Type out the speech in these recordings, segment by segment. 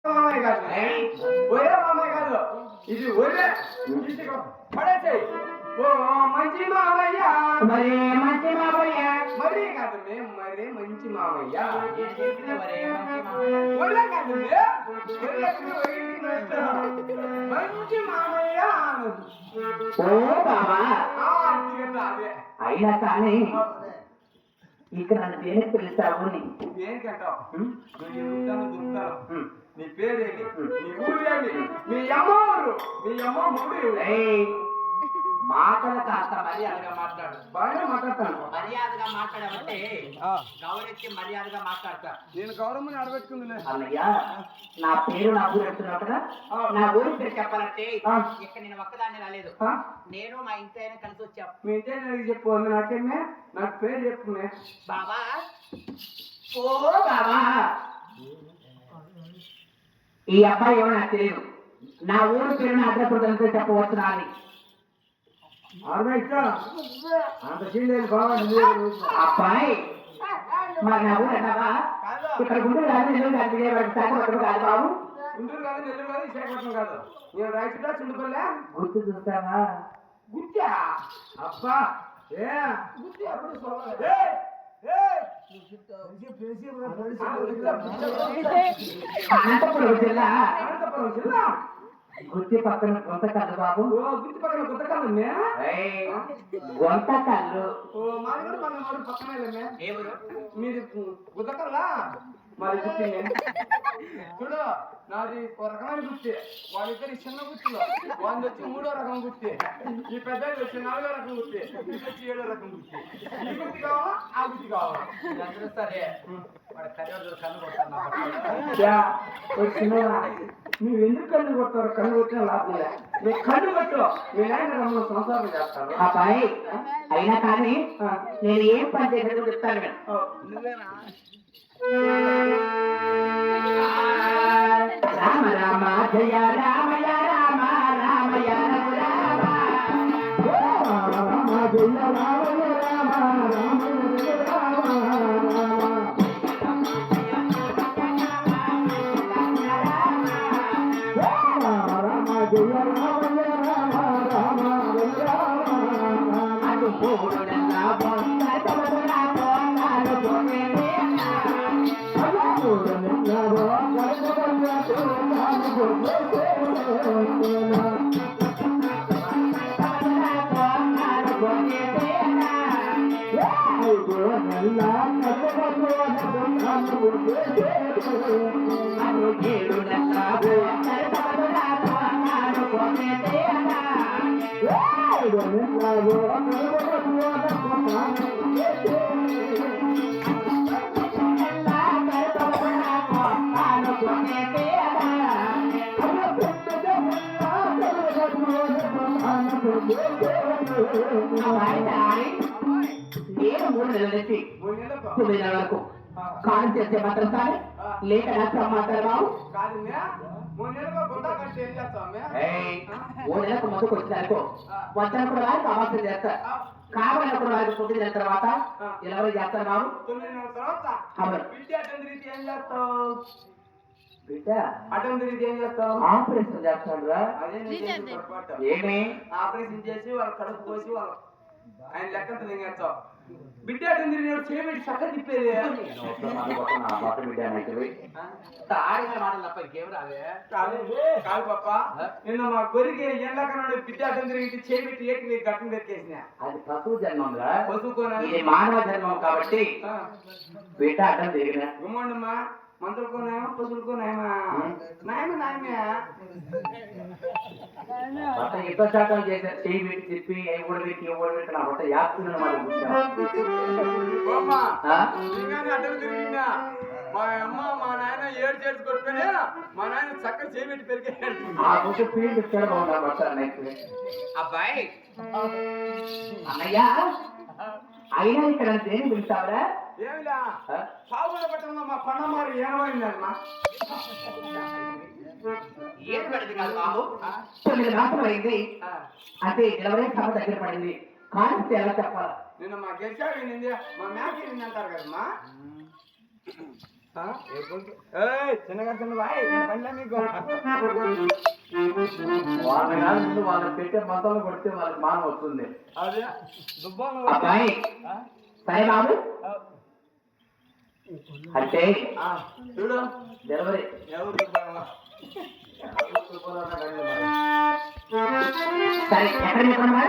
మామయ్య కాదు, ఒరే మామయ్య కాదు, ఇది ఒరే పడేసాయి. ఓ మంచి మామయ్య, మరి మంచి మామయ్య, మరీ కాదు మరే మంచి మామయ్య, మంచి ఒరే కాదు మంచి మామయ్య. ఓ బాబా, అదే అయినా కానీ ఇక్కడ నన్ను దేనికి పిలుస్తావు? దేనికంటావు? దుంతాను. నీ పేరేమి, నీ ఊరేమి, మీ అమ్మ ఊరు, మీ అమ్మ ఊరు. మాటలు కాస్త మర్యాదగా మాట్లాడు. బాగా మాట్లాడతాను. మర్యాదగా మాట్లాడమంటే గౌరవించి మర్యాదగా మాట్లాడతా. నేను గౌరవం అడగట్టుకుంది. అన్నయ్య, నా పేరు నా ఊరు చెప్తున్నావు కదా, నా ఊరి పేరు చెప్పాలంటే ఇక్కడ నేను ఒక్కదాన్ని రాలేదు, నేను మా ఇంటి అయినా కలిసి వచ్చావు. మీ ఇంటి అయినా చెప్పు, నాకేమే, నాకు పేరు చెప్పుమే. బాబా, ఓ బాబా, ఈ అబ్బాయి ఏమో నాకు తెలియదు, నా ఊరు పేరు నా అడ్రస్ చెప్పవచ్చు అని. అంత సీలేదు బాగుంది అబ్బాయి. మరి నా ఊరు అన్నావా? ఇక్కడ గుంటూరు కాదు, నెల్లూరు కాదు, విజయవాడ కాదు బాబు. గుంటూరు కాదు, నెల్లూరు కాదు, విశాఖపట్నం కాదు. నేను రైతుడా చుండుకోలే. గుర్తు చూస్తావా? గుర్తా? అబ్బా ఏ అనంతపురం జిల్లా అనంతపురం జిల్లా గుత్తి పక్కన గుంతకల్లు బాబు. గుత్తి పక్కన గుంతకల్లు గుంతకల్లు మాది కూడా మన వాడు పక్కనే. మీరు గుంతకల్లా మరి గుర్తి చూడు, నాది ఒక రకమైన గుర్తి, వాళ్ళిద్దరు చిన్న గుర్తులు, వాళ్ళు వచ్చి 3వ రకం గుర్తి, ఈ పెద్ద వచ్చి 4వ రకం గుర్తి, ఇది వచ్చి 7వ రకం గుర్తి. ఈ గుర్తి కావాలా, ఆ గుర్తి కావాలా? సరే, నువ్వు ఎందుకు కన్ను కొడతారు? కన్ను కొట్టిన లాభం లేదు. కన్ను కొట్టు, మీ నాయన రమ్మని సంసారం చేస్తారు. అబ్బాయి, అయినా కానీ నేను ఏం పని చేసేది చెప్తాను. రామ రామ జయ రామయ రామ రామయ రామ రామ జయ రామయ రామ రామయ రామ జయ రామయ రామ రామ అటు పూడెల్లా నేను 3 నెలల నుంచి 9 నెలల వరకు కాల్ చేసే మాత్రం సార్ లేక రాష్ట్రం మాట్లాడరావు కాదు. 3 నెలలకు గుండా కట్టి ఏం చేస్తావు? 3 నెలలకు ముందుకు వచ్చినారనుకో, వచ్చినప్పుడు వారికి అవాసం చేస్తారు, కావాలన్నప్పుడు వారికి 9 నెలల తర్వాత ఇలా చేస్తారు బాబు. 9 నెలల తర్వాత బిడ్డ అటెండ్ రీతి ఏం చేస్తావు? బిడ్డ అటెండ్ రీతి ఏం చేస్తావు? ఆపరేషన్ చేస్తాడు రా. ఏమి ఆపరేషన్ చేసి వాళ్ళ కడుపు పోసి వాళ్ళ ఆయన లెక్కంతా దిగేస్తావు. బిడ్డ అటెండ్ చేయబెట్టి చక్క తిప్పేది. కాదు పాప, నిన్న మా గొరికి ఎండాకన్నాడు బిడ్డ అటెండ్ చేయబెట్టి ఏటి గట్టం పెట్టేసిన. అది పశువు జన్మం రా, పశువుకోనా మానవ జన్మం కాబట్టి బిడ్డ అడ్డం తిరిగిన గుమ్మండమ్మా. మంత్రులకోనేమో పశువులకోనేమా నాయమే ఎక్కువ శాతం చేశారు. చేయి పెట్టి చెప్పి కూడా పెట్టి కూడా పెట్టి నా బట్ట యాత్ర అడ్డం తిరిగిందా? మా అమ్మ మా నాయన 7 చేతి కొట్టుకుని మా నాయన చక్కగా చేయబెట్టి పెరిగాడు. అబ్బాయి అన్నయ్య, అయినా ఇక్కడ దేని పిలుస్తావరా? ఏమిలా పావుల పట్టణంలో మా పన్నమారు ఏమైందమ్మా? ఏం పడింది కాదు బాబు, 9 మాసాలు అయింది, అంటే 20 సభ దగ్గర పడింది. కానీ ఎలా చెప్పాలా? నిన్న మా గెలిచాడు మా మ్యాచ్ అంటారు కదమ్మా. చిన్నగా చిన్న బాయ్ పండ్లే మీకు వాళ్ళని కాదు ముందు వాళ్ళని పెట్టే మంతాలు కొడితే వాళ్ళకి మానం వస్తుంది. అదే దుబ్బాలు అబ్బాయి సరే బాబు అంటే చూడు డెలివరీ ఎవరు దుబ్బాలు సరే ఎక్కడ చెప్పండి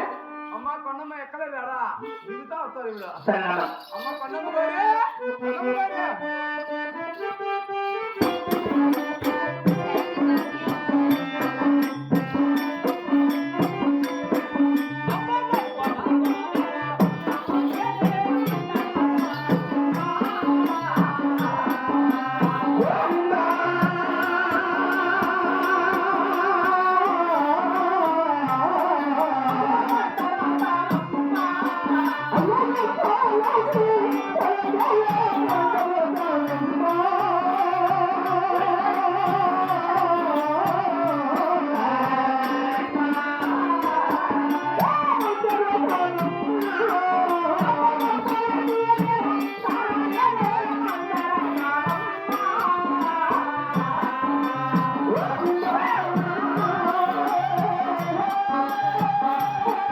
అమ్మ కొండమ్మ ఎక్కడ రాడా దిగుతా వస్తారు ఇప్పుడు సరే నాన్న. అమ్మ కొండమ్మ గారు కొండమ్మ గారు